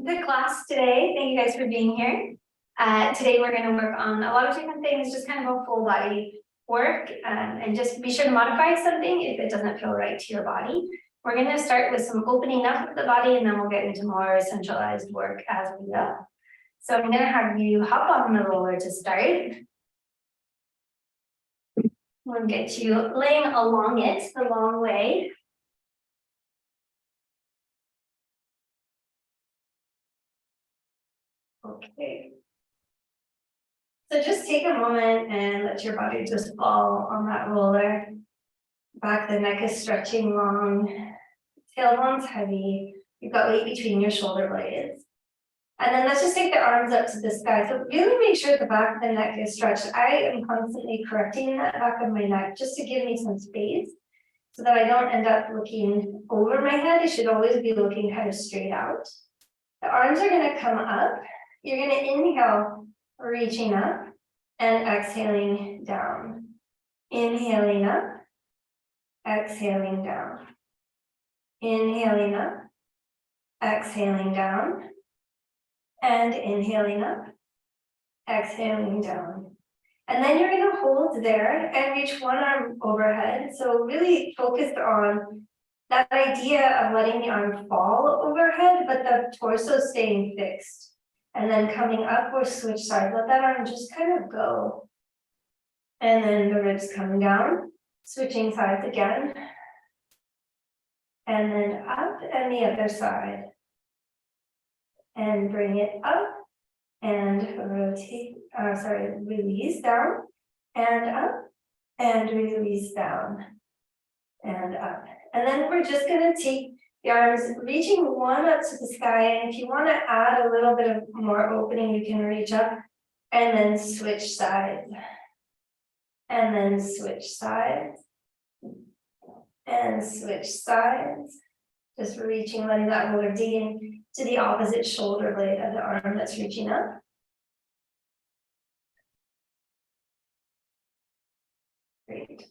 the class today. Thank you guys for being here. Today we're going to work on a lot of different things, just kind of a full body work, and just be sure to modify something if it doesn't feel right to your body. We're going to start with some opening up of the body, and then we'll get into more centralized work as we go. So I'm going to have you hop on the roller to start. We'll get you laying along it the long way. Okay. So just take a moment and let your body just fall on that roller. Back of the neck is stretching long, tailbone's heavy. You've got weight between your shoulder blades. And then let's just take the arms up to the sky. So really make sure the back of the neck is stretched. I am constantly correcting that back of my neck just to give me some space so that I don't end up looking over my head. I should always be looking kind of straight out. The arms are going to come up. You're going to inhale, reaching up, and exhaling down. Inhaling up, exhaling down. Inhaling up, exhaling down, and inhaling up, exhaling down. And then you're going to hold there and reach one arm overhead. So really focus on that idea of letting the arm fall overhead, but the torso staying fixed. And then coming up or switch sides, let that arm just kind of go. And then the ribs coming down, switching sides again. And then up and the other side. And bring it up and rotate, release down and up and release down and up. And then we're just going to take the arms, reaching one up to the sky, and if you want to add a little bit of more opening, you can reach up and then switch sides. And then switch sides. And switch sides. Just reaching, letting that roller dig in to the opposite shoulder blade of the arm that's reaching up. Great.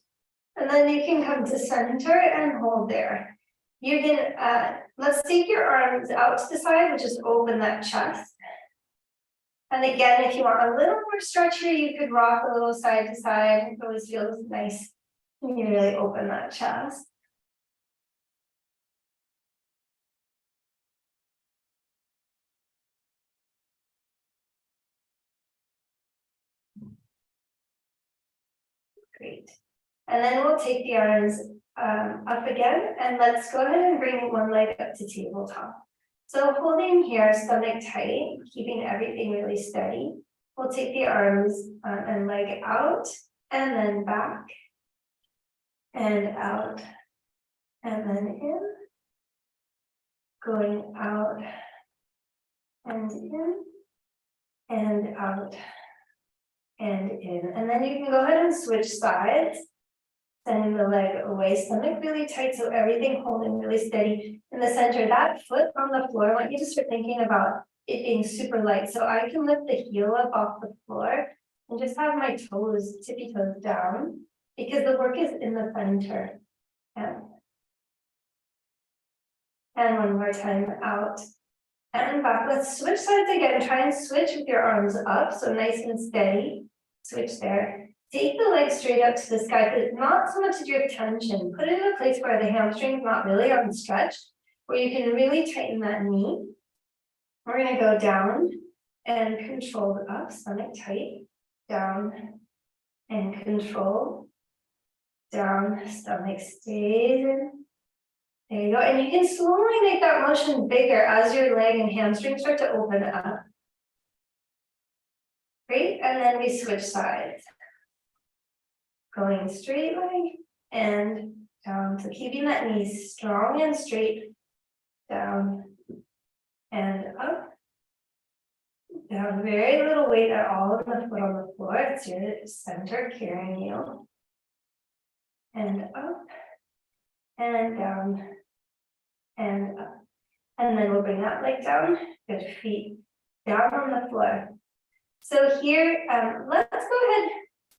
And then you can come to center and hold there. You can, let's take your arms out to the side, which is open that chest. And again, if you want a little more stretch here, you could rock a little side to side. It always feels nice when you really open that chest. Great. And then we'll take the arms up again, and let's go ahead and bring one leg up to tabletop. So holding here, stomach tight, keeping everything really steady. We'll take the arms and leg out, and then back, and out, and then in, going out, and in, and out, and in. And then you can go ahead and switch sides. Sending the leg away, stomach really tight, so everything holding really steady in the center. That foot on the floor, I want you to start thinking about it being super light. So I can lift the heel up off the floor and just have my toes, tippy toes down, because the work is in the center. And one more time, out and back. Let's switch sides again. Try and switch with your arms up, so nice and steady. Switch there. Take the legs straight up to the sky, but not so much as your tension. Put it in a place where the hamstring's not really on stretch, where you can really tighten that knee. We're going to go down and controlled up, stomach tight, down and controlled, down, stomach stays in. There you go. And you can slowly make that motion bigger as your leg and hamstring start to open up. Great. And then we switch sides. Going straight leg and down. So keeping that knee strong and straight, down and up. Down, very little weight at all in the foot on the floor. It's your center carrying you. And up and down and up. And then we'll bring that leg down, good feet down on the floor. So here, let's go ahead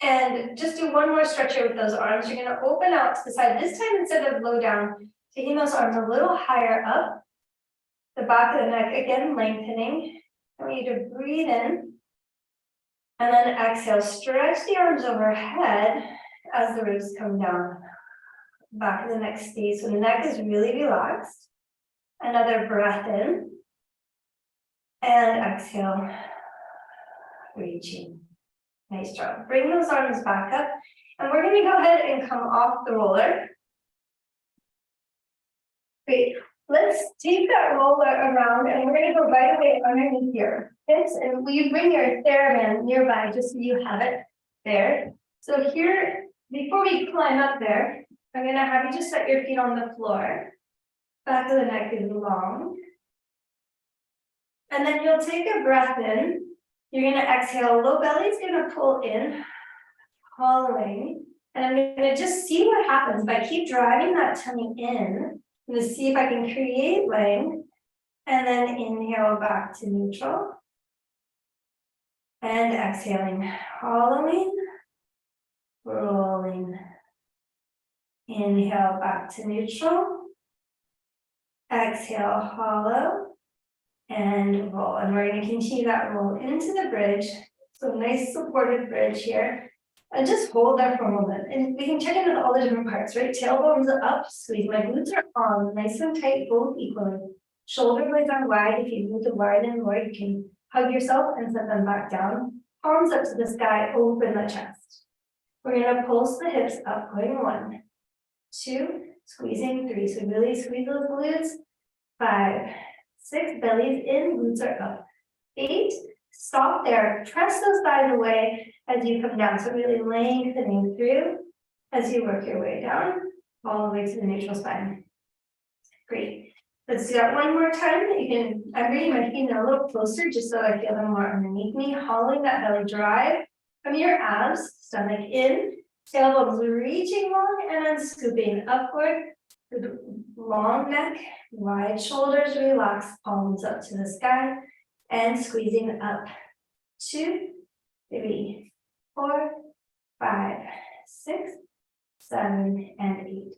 and just do one more stretch here with those arms. You're going to open out to the side. This time, instead of low down, taking those arms a little higher up The back of the neck, again, lengthening. I want you to breathe in. And then exhale, stretch the arms overhead as the ribs come down. Back of the neck stays, so the neck is really relaxed. Another breath in. And exhale, reaching. Nice job. Bring those arms back up. And we're going to go ahead and come off the roller. Great. Let's take that roller around and we're going to go right away underneath your hips. And will you bring your TheraBand nearby just so you have it there? So here, before we climb up there, I'm going to have you just set your feet on the floor. Back of the neck is long. And then you'll take a breath in. You're going to exhale. Low belly is going to pull in, hollowing. And I'm going to just see what happens. If I keep driving that tummy in, I'm going to see if I can create length. And then inhale back to neutral. And exhaling, hollowing, rolling. Inhale back to neutral. Exhale, hollow. And roll. And we're going to continue that roll into the bridge. So nice supported bridge here. And just hold there for a moment. And we can check in with all the different parts, right? Tailbones up, squeeze. My glutes are on, nice and tight, both equally. Shoulder blades are wide. If you need to widen more, you can hug yourself and set them back down. Palms up to the sky, open the chest. We're going to pulse the hips up, going 1, 2, squeezing 3. So really squeeze those glutes. 5, 6, bellies in, glutes are up. 8, stop there, press those thighs away as you come down. So really lengthening through as you work your way down, all the way to the neutral spine. Great. Let's do that one more time. You can, I'm bringing my feet in a little closer just so I feel them more underneath me, hollowing that belly drive from your abs, stomach in, tailbones reaching long and then scooping upward. Good long neck, wide shoulders, relax, palms up to the sky, and squeezing up. 2, 3, 4, 5, 6, 7, and 8.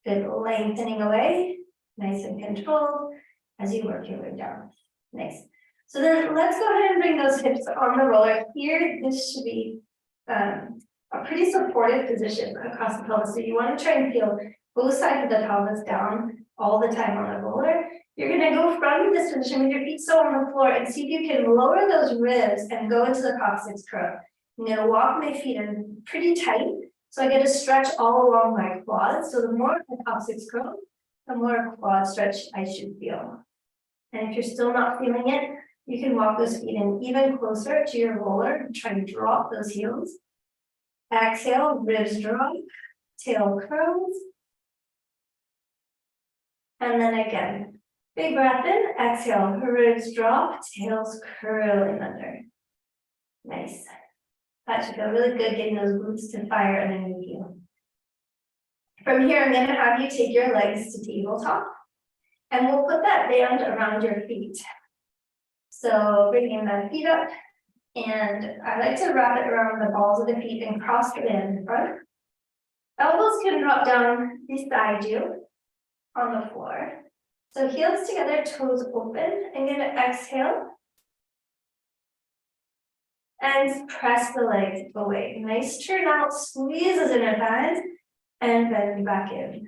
Good, lengthening away, nice and controlled as you work your way down. Nice. So then let's go ahead and bring those hips on the roller. Here, this should be a pretty supportive position across the pelvis. So you want to try and feel both sides of the pelvis down all the time on the roller. You're going to go from this position with your feet still on the floor and see if you can lower those ribs and go into the coccyx curl. I'm going to walk my feet in pretty tight so I get a stretch all along my quads. So the more the coccyx curl, the more quad stretch I should feel. And if you're still not feeling it, you can walk those feet in even closer to your roller and try and drop those heels. Exhale, ribs drop, tail curls. And then again, big breath in, exhale, ribs drop, tails curl in under. Nice. That should feel really good, getting those glutes to fire underneath you. From here, I'm going to have you take your legs to tabletop, and we'll put that band around your feet. So bringing the feet up, and I like to wrap it around the balls of the feet and cross the band in front. Elbows can drop down beside you on the floor. So heels together, toes open. I'm going to exhale and press the legs away. Nice turn out, squeeze those inner thighs and bend back in.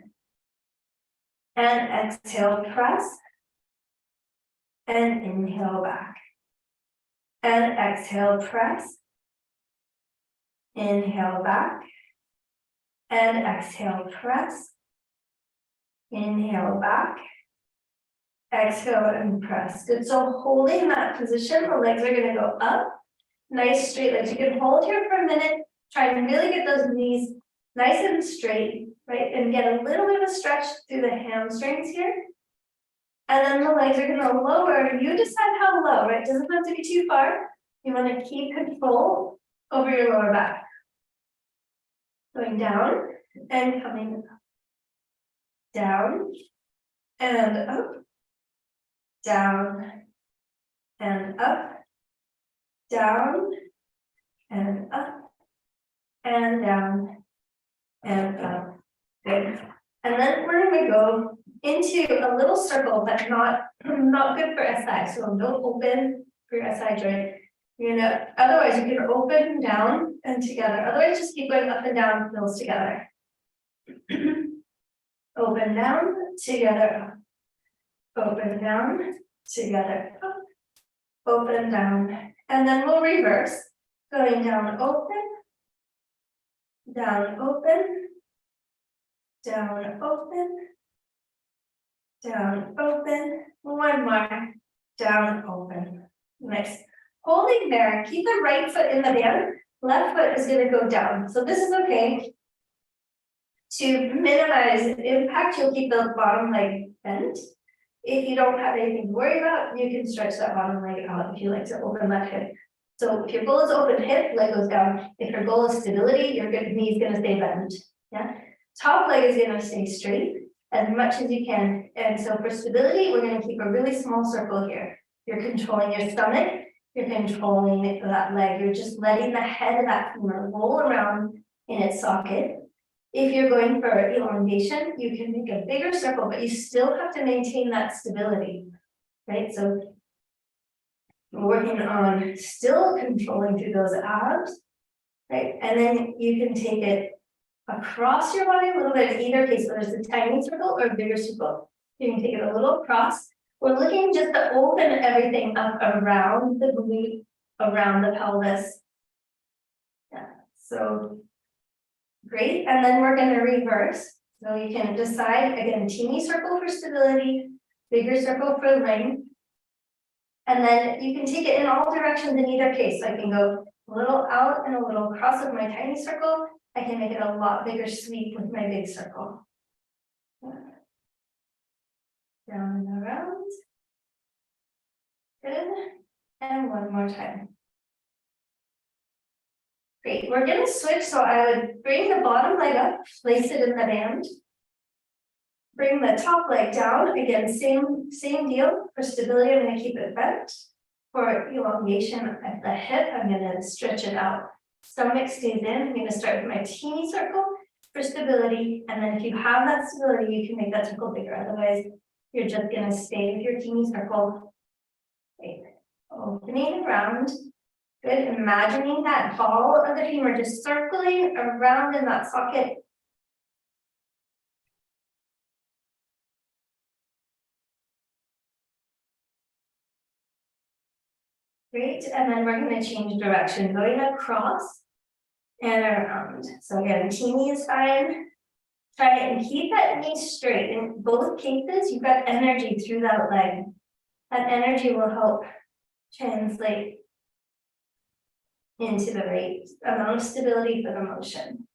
And exhale, press and inhale back. And exhale, press. Inhale back. And exhale, press. Inhale back. Exhale and press. Good. So holding that position, the legs are going to go up. Nice straight legs. You can hold here for a minute. Try and really get those knees nice and straight, right? And get a little bit of a stretch through the hamstrings here. And then the legs are going to lower. You decide how low, right? It doesn't have to be too far. You want to keep control over your lower back. Going down and coming up. Down and up. Down and up. Down and up. And down and up. Good. And then we're going to go into a little circle, but not good for SI. So don't open for your SI joint. You're gonna, otherwise you can open, down, and together. Otherwise, just keep going up and down, heels together. Open, down, together, up. Open, down, together, up. Open, down. And then we'll reverse. Going down, open, down, open, down, open, down, open. One more, down, open. Nice. Holding there, keep the right foot in the band, left foot is gonna go down. So this is okay. To minimize impact, you'll keep the bottom leg bent. If you don't have anything to worry about, you can stretch that bottom leg out if you like to open left hip. So if your goal is open hip, leg goes down. If your goal is stability, your knee's gonna stay bent. Yeah. Top leg is gonna stay straight as much as you can. And so for stability, we're gonna keep a really small circle here. You're controlling your stomach. You're controlling that leg. You're just letting the head of that femur roll around in its socket. If you're going for elongation, you can make a bigger circle, but you still have to maintain that stability, right? So we're working on still controlling through those abs, right? And then you can take it across your body a little bit in either case, whether it's a tiny circle or a bigger circle. You can take it a little across. We're looking just to open everything up around the glute, around the pelvis. Yeah, so great. And then we're going to reverse. So you can decide, again, teeny circle for stability, bigger circle for length. And then you can take it in all directions in either case. So I can go a little out and a little across with my tiny circle. I can make it a lot bigger sweep with my big circle. Down and around. Good. And one more time. Great. We're going to switch. So I would bring the bottom leg up, place it in the band. Bring the top leg down. Again, same deal. For stability, I'm going to keep it bent. For elongation at the hip, I'm going to stretch it out. Stomach stays in. I'm going to start with my teeny circle for stability. And then if you have that stability, you can make that circle bigger. Otherwise, you're just going to stay with your teeny circle. Right. Opening around. Good. Imagining that ball of the femur just circling around in that socket. Great. And then we're going to change direction, going across and around. So again, teeny is fine. Try it and keep that knee straight. In both cases, you've got energy through that leg. That energy will help translate into the right amount of stability for the motion.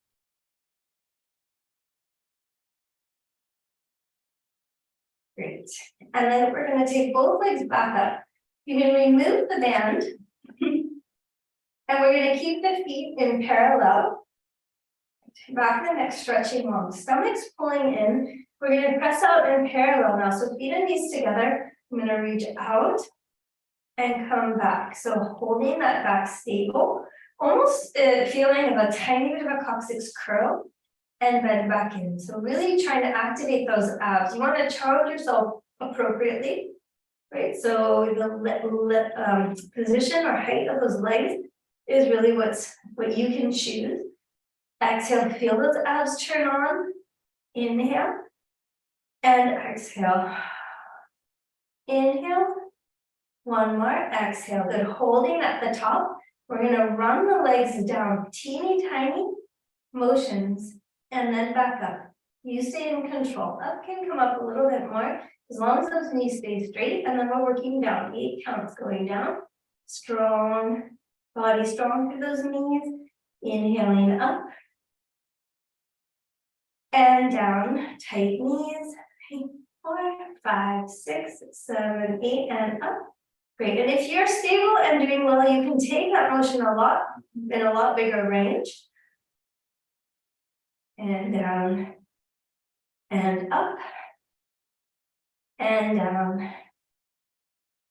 Great. And then we're going to take both legs back up. You can remove the band. And we're going to keep the feet in parallel. Back the neck stretching long. Stomach's pulling in. We're going to press out in parallel now. So feet and knees together. I'm going to reach out and come back. So holding that back stable. Almost feeling of a tiny bit of a coccyx curl. And bend back in. So really trying to activate those abs. You want to challenge yourself appropriately. Right, so the position or height of those legs is really what you can choose. Exhale, feel those abs turn on. Inhale and exhale. Inhale. One more. Exhale. Good. Holding at the top. We're going to run the legs down. Teeny tiny motions and then back up. You stay in control. Up can come up a little bit more. As long as those knees stay straight, and then we're working down. 8 counts going down. Strong, body strong through those knees. Inhaling up. And down, tight knees. 4, 5, 6, 7, 8, and up. Great, and if you're stable and doing well, you can take that motion in a lot bigger range. And down, and up. And down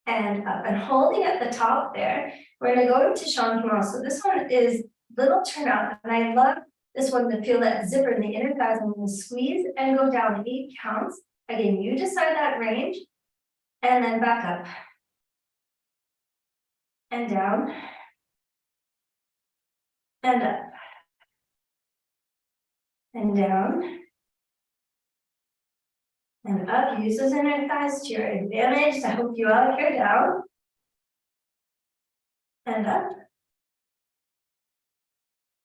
and up, and holding at the top there, we're going to go into Shanti. So this one is little turnout, and I love this one to feel that zipper in the inner thighs. I'm going to squeeze and go down 8 counts. Again, you decide that range, and then back up. And down. And up. And down. And up. Use those inner thighs to your advantage to help you out here. Down. And up.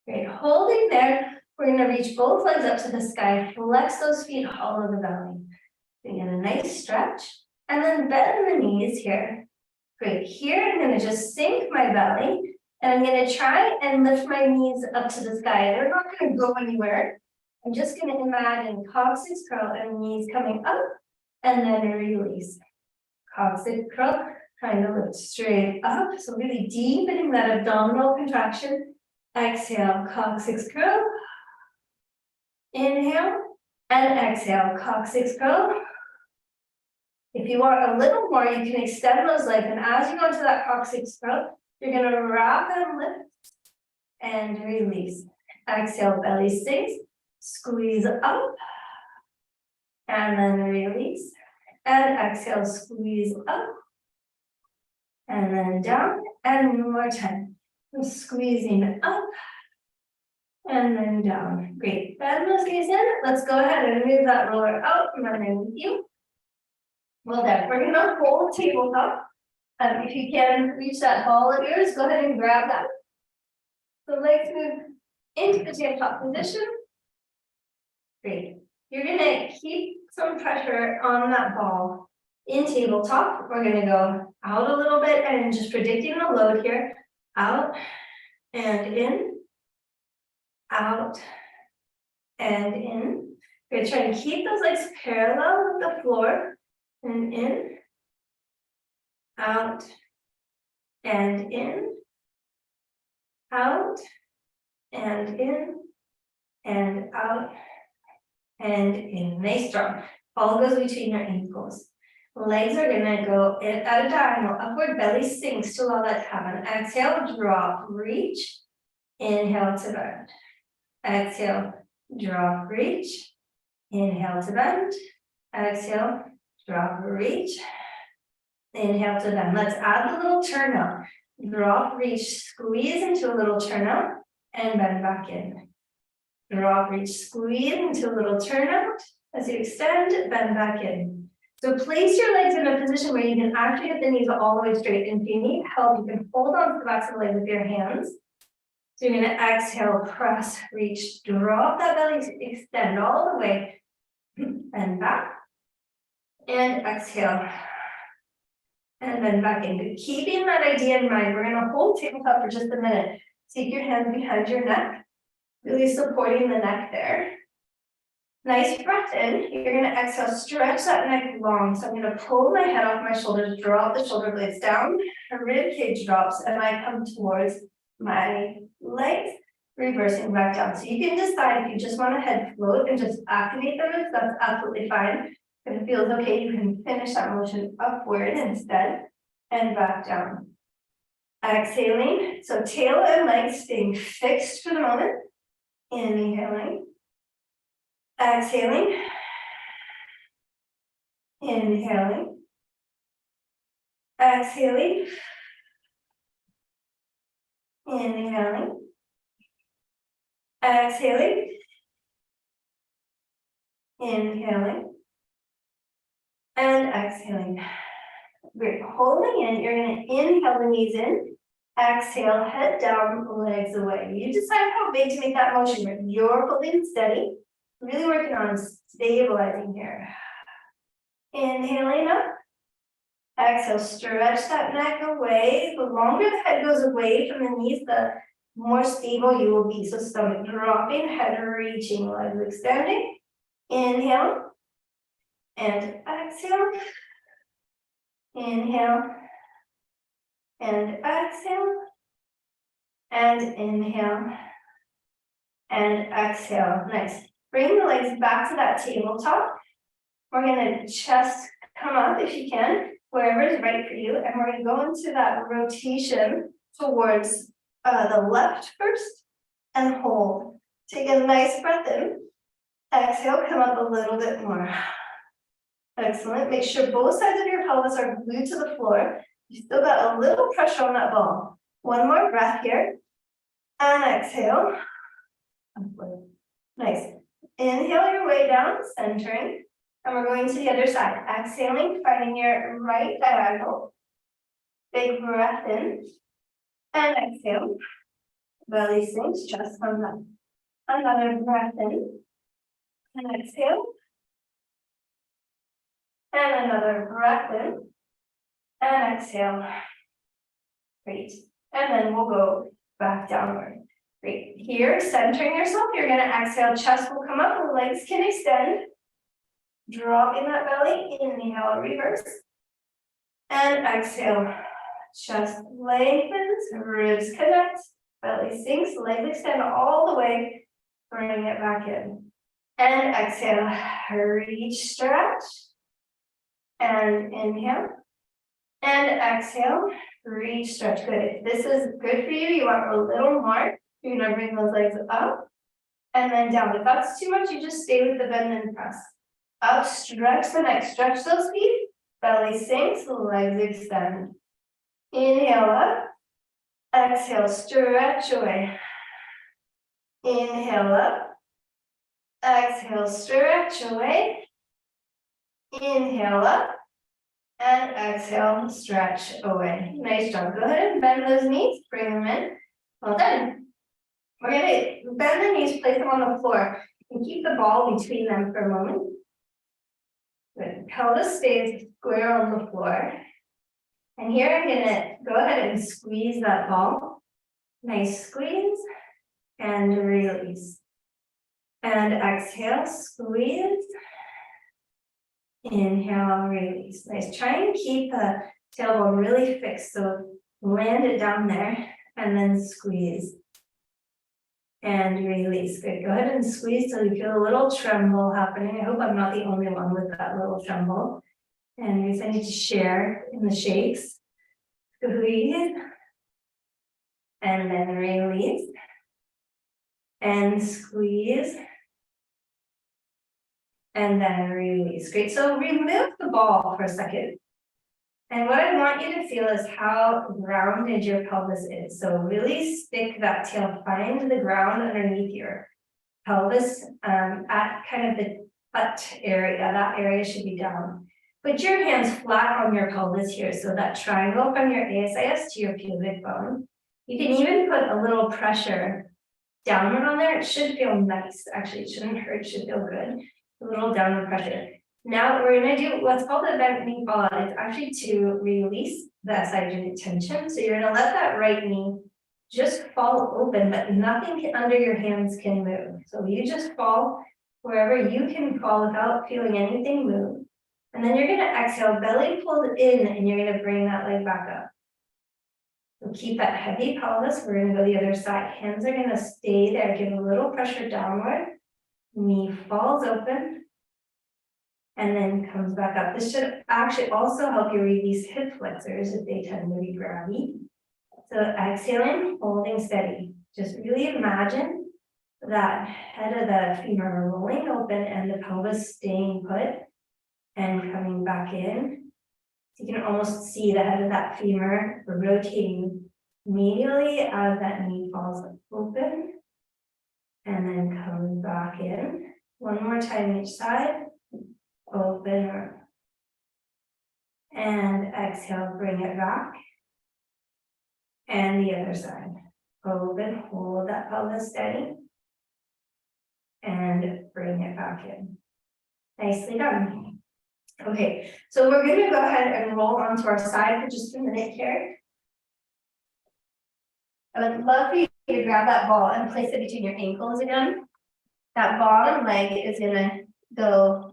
Great. Holding there, we're going to reach both legs up to the sky. Flex those feet, hollow the belly. Bring in a nice stretch. And then bend the knees here. Great. Here, I'm going to just sink my belly. And I'm going to try and lift my knees up to the sky. They're not going to go anywhere. I'm just going to imagine coccyx curl and knees coming up and then release. Coccyx curl, trying to lift straight up. So really deepening that abdominal contraction. Exhale, coccyx curl. Inhale and exhale, coccyx curl. If you want a little more, you can extend those legs. And as you go into that coccyx curl, you're going to wrap and lift and release. Exhale, belly sinks. Squeeze up. And then release. And exhale, squeeze up. And then down. And one more time. Squeezing up. And then down. Great. Bend those knees in. Let's go ahead and move that roller out. I'm running with you. Well done. We're going to hold tabletop. If you can reach that ball of yours, go ahead and grab that. The legs move into the tabletop position. Great. You're going to keep some pressure on that ball in tabletop. We're going to go out a little bit and just predicting the load here. Out and in. Out and in. We're going to try to keep those legs parallel with the floor. And in. Out and in. Out and in. And out and in. Nice strong. Ball goes between your ankles. Legs are going to go at a diagonal. Upward belly sinks to allow that to happen. Exhale, drop, reach. Inhale to bend. Exhale, drop, reach. Inhale to bend. Exhale, drop, reach. Inhale to bend. Let's add the little turnout. Drop, reach, squeeze into a little turnout and bend back in. Drop, reach, squeeze into a little turnout. As you extend, bend back in. So place your legs in a position where you can actually get the knees all the way straight. And if you need help, you can hold on to the backs of the legs with your hands. So you're going to exhale, press, reach, drop that belly, extend all the way, and back. And exhale. And then back in. Keeping that idea in mind, we're going to hold tabletop for just a minute. Take your hands behind your neck, really supporting the neck there. Nice breath in. You're going to exhale, stretch that neck long. So I'm going to pull my head off my shoulders, drop the shoulder blades down, rib cage drops, and I come towards my legs, reversing back down. So you can decide if you just want to head float and just activate the ribs, that's absolutely fine. If it feels okay, you can finish that motion upward instead and back down. Exhaling, so tail and legs staying fixed for the moment. Inhaling. Exhaling. Inhaling. Exhaling. Inhaling. Exhaling. Inhaling. And exhaling. Great. Holding in, you're going to inhale the knees in. Exhale, head down, legs away. You decide how big to make that motion. You're holding steady. Really working on stabilizing here. Inhaling up. Exhale, stretch that neck away. The longer the head goes away from the knees, the more stable you will be. So stomach dropping, head reaching, legs extending. Inhale. And exhale. Inhale. And exhale. And inhale. And exhale. Nice. Bring the legs back to that tabletop. We're going to chest come up if you can, wherever is right for you. And we're going to go into that rotation towards the left first and hold. Take a nice breath in. Exhale, come up a little bit more. Excellent. Make sure both sides of your pelvis are glued to the floor. You still got a little pressure on that ball. One more breath here. And exhale. Nice. Inhale your way down, centering. And we're going to the other side. Exhaling, finding your right diagonal. Big breath in. And exhale. Belly sinks, chest comes up. Another breath in. And exhale. And another breath in. And exhale. Great. And then we'll go back downward. Great. Here, centering yourself, you're going to exhale. Chest will come up, legs can extend. Dropping that belly. Inhale, reverse. And exhale. Chest lengthens, ribs connect, belly sinks, legs extend all the way. Bring it back in. And exhale. Reach, stretch. And inhale. And exhale. Reach, stretch. Good. If this is good for you, you want a little more. You're going to bring those legs up and then down. If that's too much, you just stay with the bend and press. Up, stretch the neck, stretch those feet. Belly sinks, legs extend. Inhale up. Exhale, stretch away. Inhale up. Exhale, stretch away. Inhale up. And exhale, stretch away. Nice job. Go ahead and bend those knees. Bring them in. Well done. We're going to bend the knees, place them on the floor, and keep the ball between them for a moment. Good. Pelvis stays square on the floor. And here I'm going to go ahead and squeeze that ball. Nice squeeze and release. And exhale, squeeze. Inhale, release. Nice. Try and keep the tailbone really fixed. So land it down there and then squeeze. And release. Good. Go ahead and squeeze till you feel a little tremble happening. I hope I'm not the only one with that little tremble. And I need to share in the shakes. Squeeze. And then release. And squeeze. And then release. Great. So remove the ball for a second. And what I want you to feel is how grounded your pelvis is. So really stick that tail, find the ground underneath your pelvis at kind of the butt area. That area should be down. Put your hands flat on your pelvis here. So that triangle from your ASIS to your pubic bone. You can even put a little pressure downward on there. It should feel nice. Actually, it shouldn't hurt. It should feel good. A little downward pressure. Now we're going to do what's called a bent knee fall out. It's actually to release that side joint tension. So you're going to let that right knee just fall open, but nothing under your hands can move. So you just fall wherever you can fall without feeling anything move. And then you're going to exhale, belly pulled in, and you're going to bring that leg back up. So keep that heavy pelvis. We're going to go the other side. Hands are going to stay there. Give a little pressure downward. Knee falls open. And then comes back up. This should actually also help you release hip flexors if they tend to be grabby. So exhaling, holding steady. Just really imagine that head of the femur rolling open and the pelvis staying put and coming back in. So you can almost see the head of that femur rotating medially as that knee falls open and then comes back in. One more time each side. Open and exhale, bring it back. And the other side. Open, hold that pelvis steady. And bring it back in. Nicely done. Okay, so we're going to go ahead and roll onto our side for just a minute here. I would love for you to grab that ball and place it between your ankles again. That bottom leg is going to go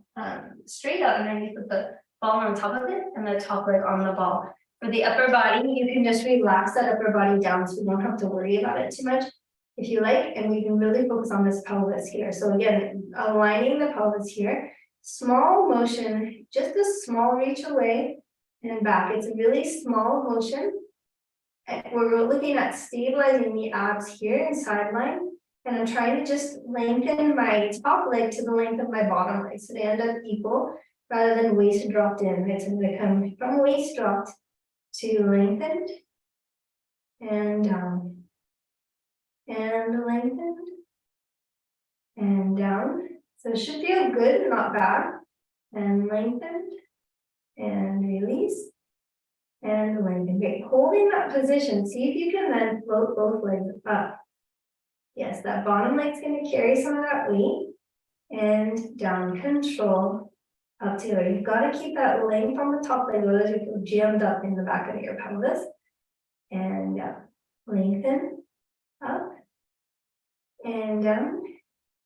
straight out underneath with the ball on top of it and the top leg on the ball. For the upper body, you can just relax that upper body down so you don't have to worry about it too much if you like, and we can really focus on this pelvis here. So again, aligning the pelvis here, small motion, just a small reach away and back. It's a really small motion. And we're looking at stabilizing the abs here and sideline. And I'm trying to just lengthen my top leg to the length of my bottom leg. So they end up equal. rather than waist dropped in, right? So I'm gonna come from waist dropped to lengthened and down and lengthened and down. So it should feel good, not bad. And lengthened and release and lengthen. Great. Holding that position, see if you can then float both legs up. Yes, that bottom leg's going to carry some of that weight and down. Control up to here. You've got to keep that length on the top leg, otherwise you feel jammed up in the back of your pelvis. And lengthen up and down.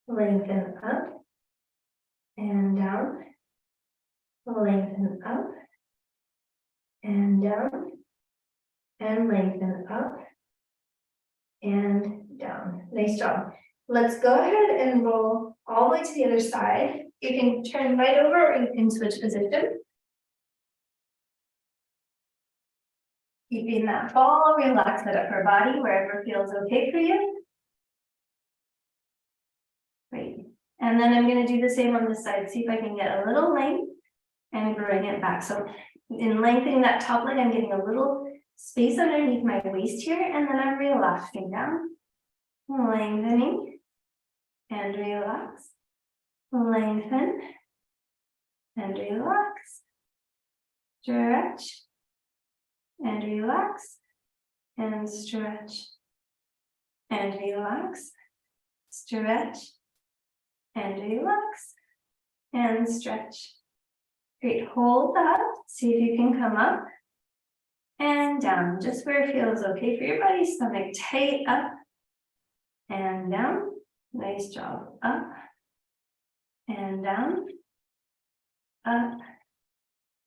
Lengthen up and down. Lengthen up and down and lengthen up and down. Nice job. Let's go ahead and roll all the way to the other side. You can turn right over or you can switch position. Keeping that ball, relax that upper body wherever feels okay for you. Great. And then I'm going to do the same on this side. See if I can get a little length and bring it back. So in lengthening that top leg, I'm getting a little space underneath my waist here, and then I'm relaxing down. Lengthening and relax. Lengthen and relax. Stretch and relax. And stretch and relax. Stretch and relax. And stretch. Great, hold that, see if you can come up and down, just where it feels okay for your body. Stomach tight, up and down. Nice job, up and down, up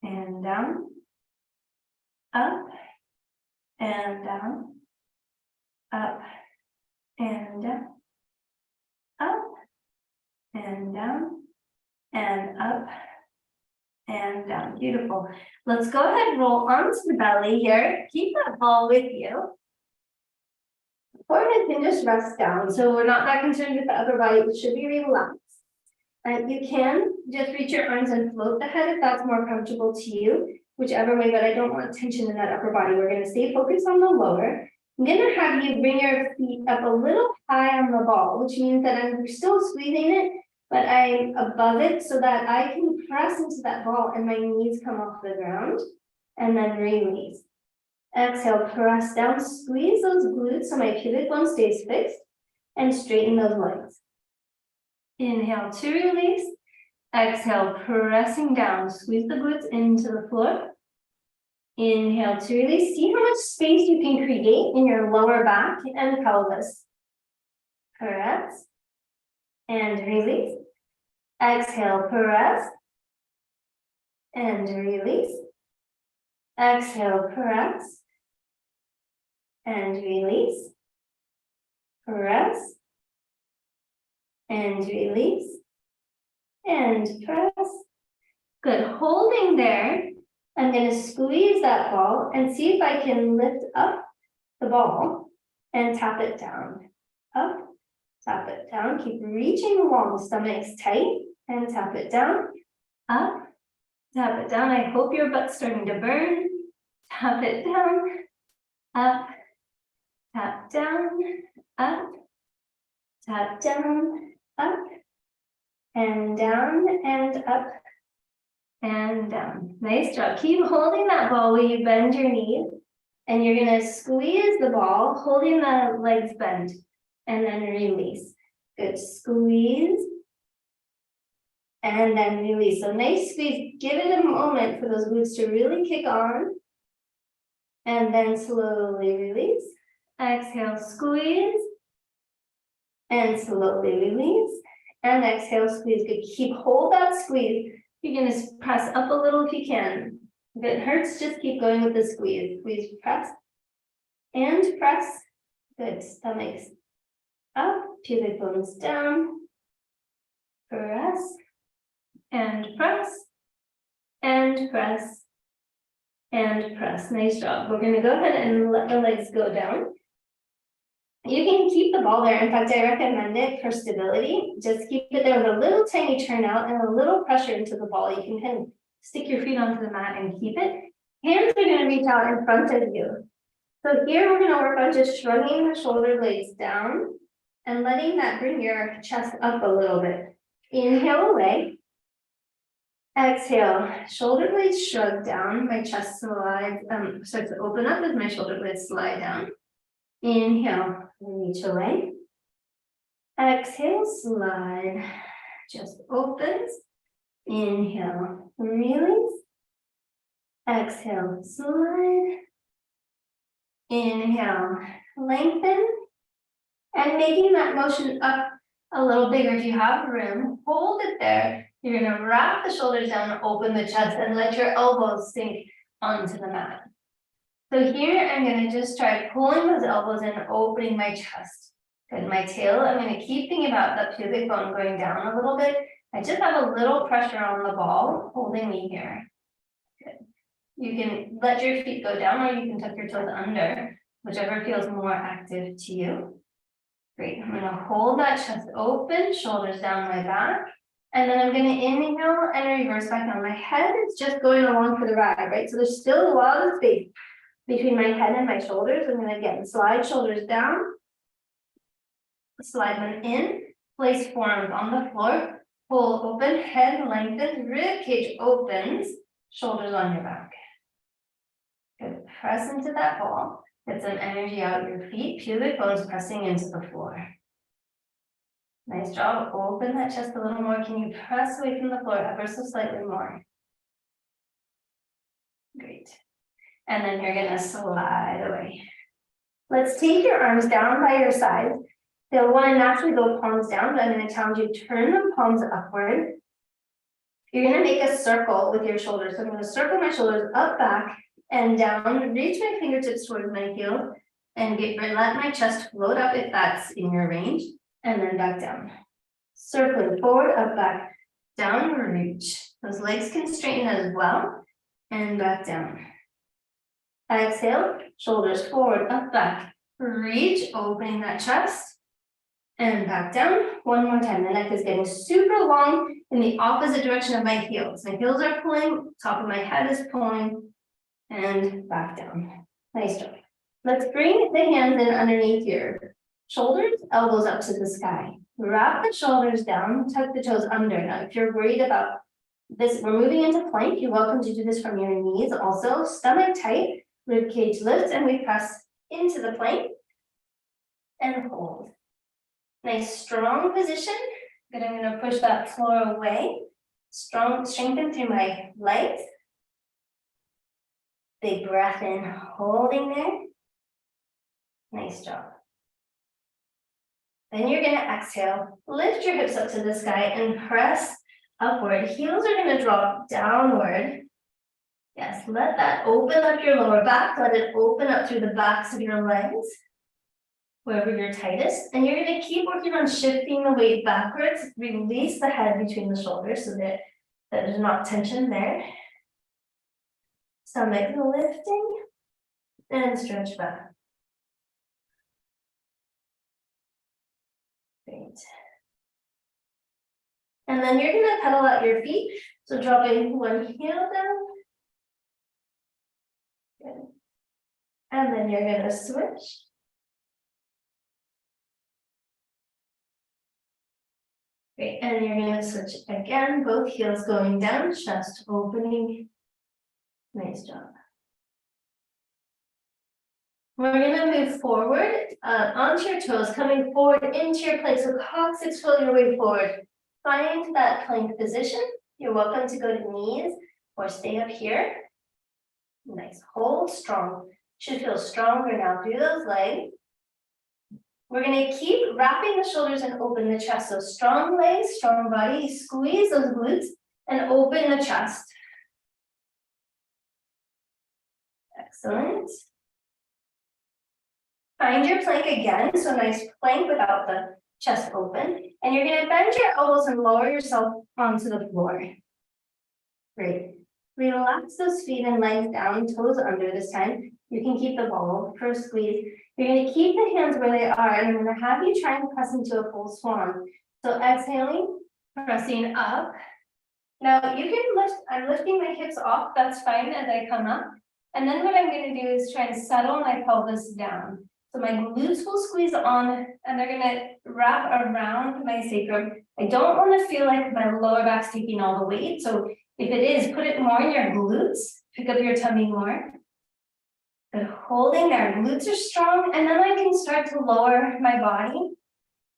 and down, up and down, up and down, up and down, and up and down. Beautiful. Let's go ahead and roll onto the belly here. Keep that ball with you. Forehead can just rest down, so we're not that concerned with the upper body. It should be relaxed. And you can just reach your arms and float the head if that's more comfortable to you, whichever way, but I don't want tension in that upper body. We're going to stay focused on the lower. I'm going to have you bring your feet up a little high on the ball, which means that I'm still squeezing it, but I'm above it so that I can press into that ball and my knees come off the ground and then release. Exhale, press down, squeeze those glutes so my pubic bone stays fixed and straighten those legs. Inhale to release. Exhale, pressing down, squeeze the glutes into the floor. Inhale to release. See how much space you can create in your lower back and pelvis. Press and release. Exhale, press and release. Exhale, press and release. Press and release. And press. Good. Holding there, I'm going to squeeze that ball and see if I can lift up the ball and tap it down. Up, tap it down. Keep reaching long, stomach's tight, and tap it down. Up, tap it down. I hope your butt's starting to burn. Tap it down. Up, tap down. Up, tap down. Up, and down, and up, and down. Nice job. Keep holding that ball while you bend your knees, and you're going to squeeze the ball, holding the legs bent, and then release. Good. Squeeze, and then release. So nice squeeze. Give it a moment for those glutes to really kick on, and then slowly release. Exhale, squeeze, and slowly release. And exhale, squeeze. Good. Hold that squeeze. You're going to press up a little if you can. If it hurts, just keep going with the squeeze. Squeeze, press, and press. Good. Stomach's up, pubic bones down. Press, and press, and press, and press. Nice job. We're going to go ahead and let the legs go down. You can keep the ball there. In fact, I recommend it for stability. Just keep it there with a little tiny turnout and a little pressure into the ball. You can kind of stick your feet onto the mat and keep it. Hands are going to reach out in front of you. So here we're going to work on just shrugging the shoulder blades down and letting that bring your chest up a little bit. Inhale away. Exhale, shoulder blades shrug down. My chest slides, starts to open up as my shoulder blades slide down. Inhale, reach away. Exhale, slide, just opens. Inhale, release. Exhale, slide. Inhale, lengthen. And making that motion up a little bigger. If you have room, hold it there. You're going to wrap the shoulders down, open the chest, and let your elbows sink onto the mat. So here I'm going to just try pulling those elbows in, opening my chest. Good. My tail, I'm going to keep thinking about the pubic bone going down a little bit. I just have a little pressure on the ball holding me here. Good. You can let your feet go down, or you can tuck your toes under, whichever feels more active to you. Great. I'm going to hold that chest open, shoulders down my back. And then I'm going to inhale and reverse back down. My head is just going along for the ride, right? So there's still a lot of space between my head and my shoulders. I'm going to again slide shoulders down, slide them in, place forearms on the floor, pull open, head lengthens, rib cage opens, shoulders on your back. Good. Press into that ball. Get some energy out your feet, pubic bones pressing into the floor. Nice job. Open that chest a little more. Can you press away from the floor ever so slightly more? Great. And then you're going to slide away. Let's take your arms down by your sides. They'll want to naturally go palms down, but I'm going to challenge you to turn the palms upward. You're going to make a circle with your shoulders. So I'm going to circle my shoulders up, back, and down. Reach my fingertips towards my heel and let my chest float up if that's in your range. And then back down. Circling forward, up, back, down, reach. Those legs can straighten as well. And back down. Exhale, shoulders forward, up, back, reach, opening that chest. And back down. One more time. The neck is getting super long in the opposite direction of my heels. My heels are pulling, top of my head is pulling, and back down. Nice job. Let's bring the hands in underneath your shoulders, elbows up to the sky. Wrap the shoulders down, tuck the toes under. Now, if you're worried about this, we're moving into plank. You're welcome to do this from your knees. Also, stomach tight, rib cage lifts, and we press into the plank and hold. Nice, strong position. Good, I'm going to push that floor away. Strengthen through my legs. Big breath in, holding there. Nice job. Then you're going to exhale, lift your hips up to the sky and press upward. Heels are going to drop downward. Yes, let that open up your lower back. Let it open up through the backs of your legs, wherever you're tightest. And you're going to keep working on shifting the weight backwards. Release the head between the shoulders so that there's not tension there. Stomach lifting and stretch back. Great. And then you're going to pedal out your feet. So dropping one heel down. Good. And then you're going to switch. Great. And you're going to switch again. Both heels going down, chest opening. Nice job. We're going to move forward onto your toes, coming forward into your plank. So coccyx, roll your way forward. Find that plank position. You're welcome to go to knees or stay up here. Nice. Hold strong. Should feel stronger now through those legs. We're going to keep wrapping the shoulders and open the chest. So strong legs, strong body. Squeeze those glutes and open the chest. Excellent. Find your plank again. So nice plank without the chest open. And you're going to bend your elbows and lower yourself onto the floor. Great. Relax those feet and legs down, toes under this time. You can keep the ball for a squeeze. You're going to keep the hands where they are, and I'm going to have you try and press into a full swan. So exhaling, pressing up. Now you can lift, I'm lifting my hips off, that's fine as I come up. And then what I'm going to do is try and settle my pelvis down. So my glutes will squeeze on, and they're going to wrap around my sacrum. I don't want to feel like my lower back's taking all the weight. So if it is, put it more in your glutes, pick up your tummy more. But holding there, glutes are strong, and then I can start to lower my body,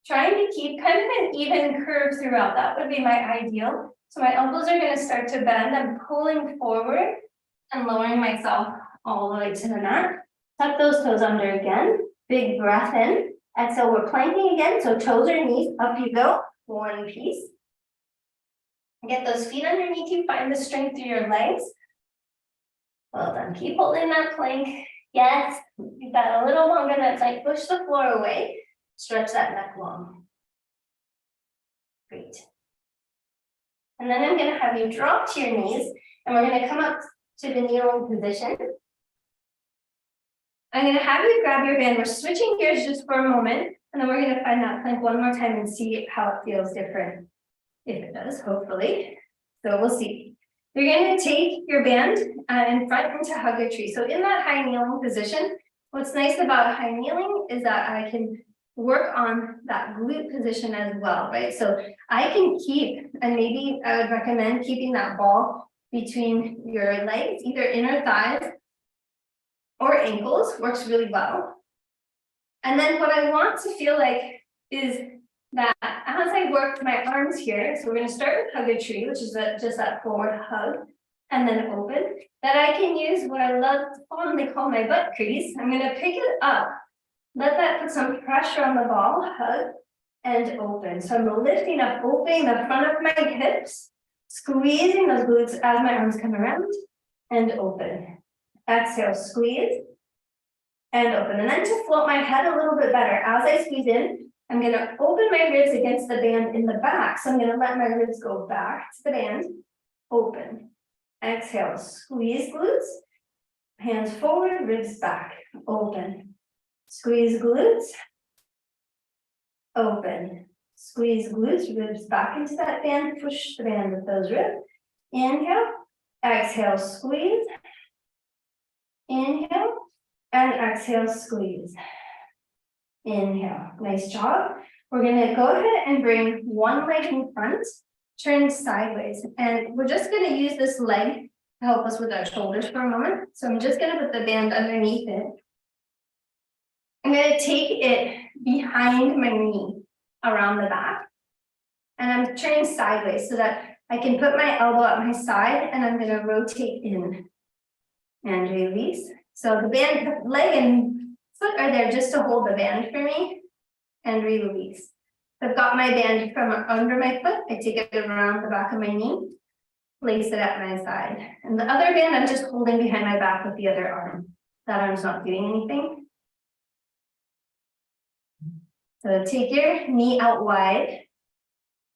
trying to keep kind of an even curve throughout. That would be my ideal. So my elbows are going to start to bend. I'm pulling forward and lowering myself all the way to the mat. Tuck those toes under again. Big breath in. Exhale, we're planking again. So toes or knees, up you go. One piece. Get those feet underneath you. Find the strength through your legs. Well done. Keep holding that plank. Yes. You've got a little longer. That's like push the floor away. Stretch that neck long. Great. And then I'm going to have you drop to your knees, and we're going to come up to the kneeling position. I'm going to have you grab your band. We're switching gears just for a moment, and then we're going to find that plank one more time and see how it feels different. If it does, hopefully. So we'll see. You're going to take your band in front into hug a tree. So in that high kneeling position, what's nice about high kneeling is that I can work on that glute position as well, right? So I can keep, and maybe I would recommend keeping that ball between your legs, either inner thighs or ankles, works really well. And then what I want to feel like is that as I work my arms here, so we're going to start with hug a tree, which is just that forward hug, and then open, that I can use what I love to fondly call my butt crease. I'm going to pick it up. Let that put some pressure on the ball, hug, and open. So I'm lifting up, opening the front of my hips, squeezing those glutes as my arms come around, and open. Exhale, squeeze, and open. And then to float my head a little bit better, as I squeeze in, I'm going to open my ribs against the band in the back. So I'm going to let my ribs go back to the band, open. Exhale, squeeze glutes, hands forward, ribs back, open. Squeeze glutes, open. Squeeze glutes, ribs back into that band, push the band with those ribs. Inhale, exhale, squeeze. Inhale, and exhale, squeeze. Inhale, nice job. We're gonna go ahead and bring one leg in front, turn sideways. And we're just gonna use this leg to help us with our shoulders for a moment. So I'm just gonna put the band underneath it. I'm going to take it behind my knee around the back, and I'm turning sideways so that I can put my elbow at my side, and I'm going to rotate in and release. So the band, leg and foot are there just to hold the band for me and release. I've got my band from under my foot. I take it around the back of my knee, place it at my side. And the other band, I'm just holding behind my back with the other arm. That arm's not doing anything. So take your knee out wide,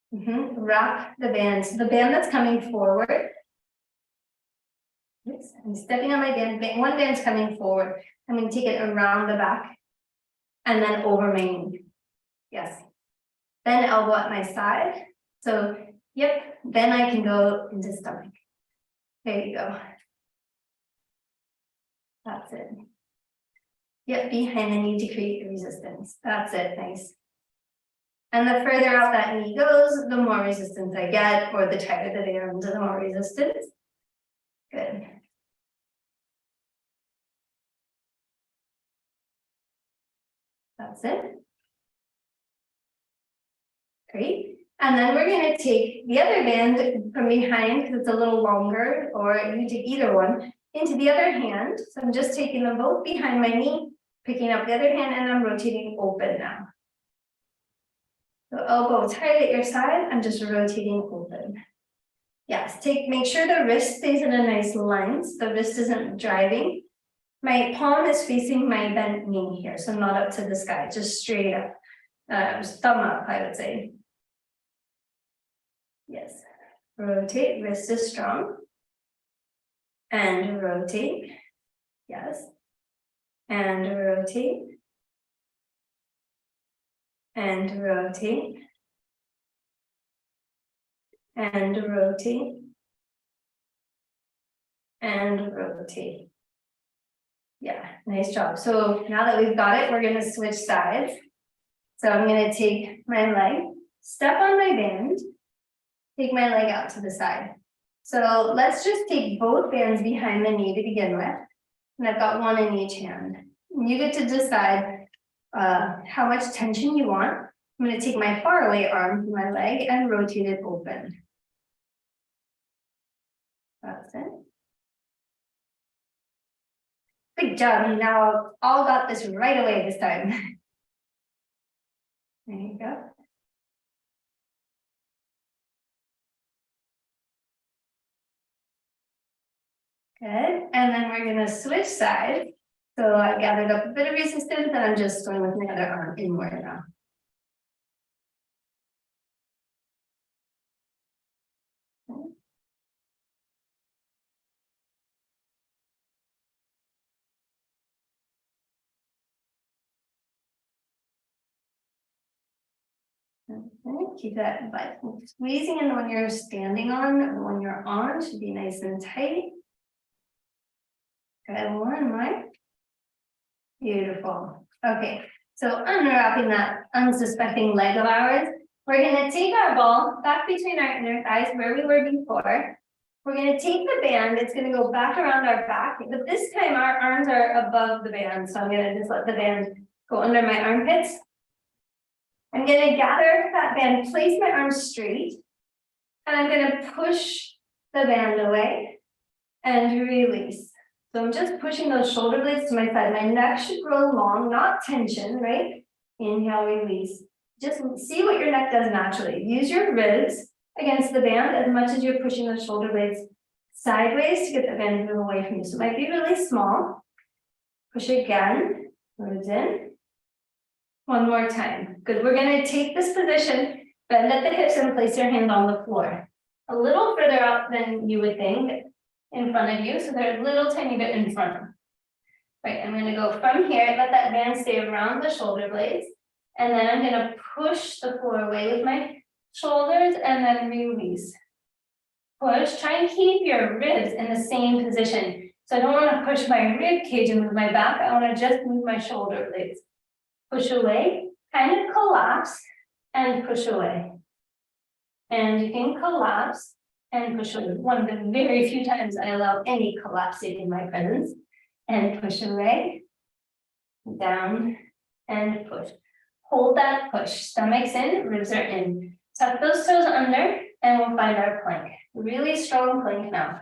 wrap the band. So the band that's coming forward. Yes, I'm stepping on my band. One band's coming forward. I'm going to take it around the back and then over my knee. Yes. Then elbow at my side. So, yep. Then I can go into stomach. There you go. That's it. Yep, behind the knee to create resistance. That's it, nice. And the further out that knee goes, the more resistance I get, or the tighter the band, the more resistance. Good. That's it. Great. And then we're going to take the other band from behind, because it's a little longer, or you take either one, into the other hand. So I'm just taking them both behind my knee, picking up the other hand, and I'm rotating open now. So elbow tight at your side, I'm just rotating open. Yes, make sure the wrist stays in a nice line, so the wrist isn't driving. My palm is facing my bent knee here, so not up to the sky, just straight up. Just thumb up, I would say. Yes, rotate, wrist is strong. And rotate, yes. and rotate, and rotate, and rotate, and rotate. Yeah, nice job. So now that we've got it, we're going to switch sides. So I'm going to take my leg, step on my band, take my leg out to the side. So let's just take both bands behind the knee to begin with. And I've got one in each hand. You get to decide how much tension you want. I'm going to take my far away arm from my leg and rotate it open. That's it. Good job. You now all got this right away this time. There you go. Good. And then we're going to switch sides. So I gathered up a bit of resistance and I'm just going with my other arm inward now. Okay, keep that butt squeezing in the one you're standing on, or when you're on, should be nice and tight. Good, one more. Beautiful. Okay, so unwrapping that unsuspecting leg of ours, we're going to take our ball back between our inner thighs where we were before. We're going to take the band, it's going to go back around our back, but this time our arms are above the band, so I'm going to just let the band go under my armpits. I'm going to gather that band, place my arms straight, and I'm going to push the band away and release. So I'm just pushing those shoulder blades to my side. My neck should grow long, not tension, right? Inhale, release. Just see what your neck does naturally. Use your ribs against the band as much as you're pushing those shoulder blades sideways to get the band to move away from you. So it might be really small. Push again, ribs in. One more time. Good. We're going to take this position, bend at the hips and place your hand on the floor. A little further out than you would think in front of you. So they're a little tiny bit in front. Right. I'm going to go from here, let that band stay around the shoulder blades. And then I'm going to push the floor away with my shoulders and then release. Push. Try and keep your ribs in the same position. So I don't want to push my rib cage and move my back. I want to just move my shoulder blades. Push away, kind of collapse and push away. And you can collapse and push away. One of the very few times I allow any collapsing in my presence. And push away, down and push. Hold that push. Stomach's in, ribs are in. Tuck those toes under and we'll find our plank. Really strong plank now.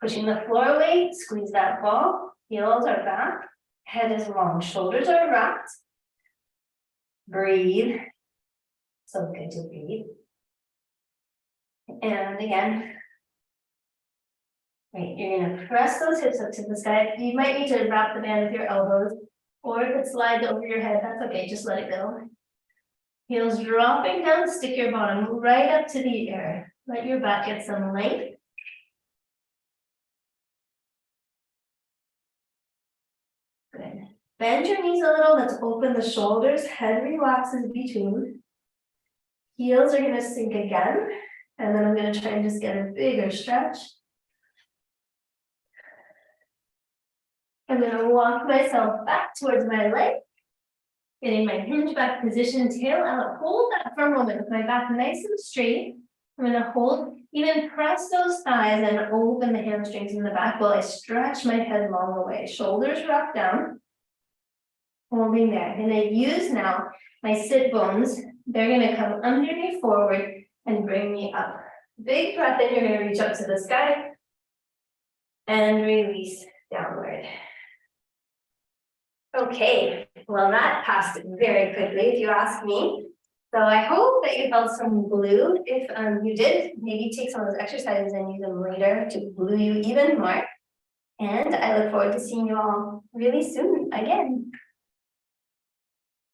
Pushing the floor away, squeeze that ball. Heels are back, head is long, shoulders are wrapped. Breathe. So good to breathe. And again. Right, you're going to press those hips up to the sky. You might need to wrap the band with your elbows, or if it slides over your head, that's okay, just let it go. Heels dropping down, stick your bottom right up to the air. Let your back get some length. Good. Bend your knees a little, let's open the shoulders, head relaxes between. Heels are going to sink again, and then I'm going to try and just get a bigger stretch. I'm going to walk myself back towards my leg, getting my hinge back position, tail out. Hold that for a moment with my back nice and straight. I'm going to hold, even press those thighs and open the hamstrings in the back while I stretch my head long away. Shoulders rock down. Holding there. I'm going to use now my sit bones. They're going to come under me forward and bring me up. Big breath in, you're going to reach up to the sky and release downward. Okay, well that passed very quickly if you ask me. So I hope that you felt some glue. If you did, maybe take some of those exercises and use them later to glue you even more. And I look forward to seeing you all really soon again.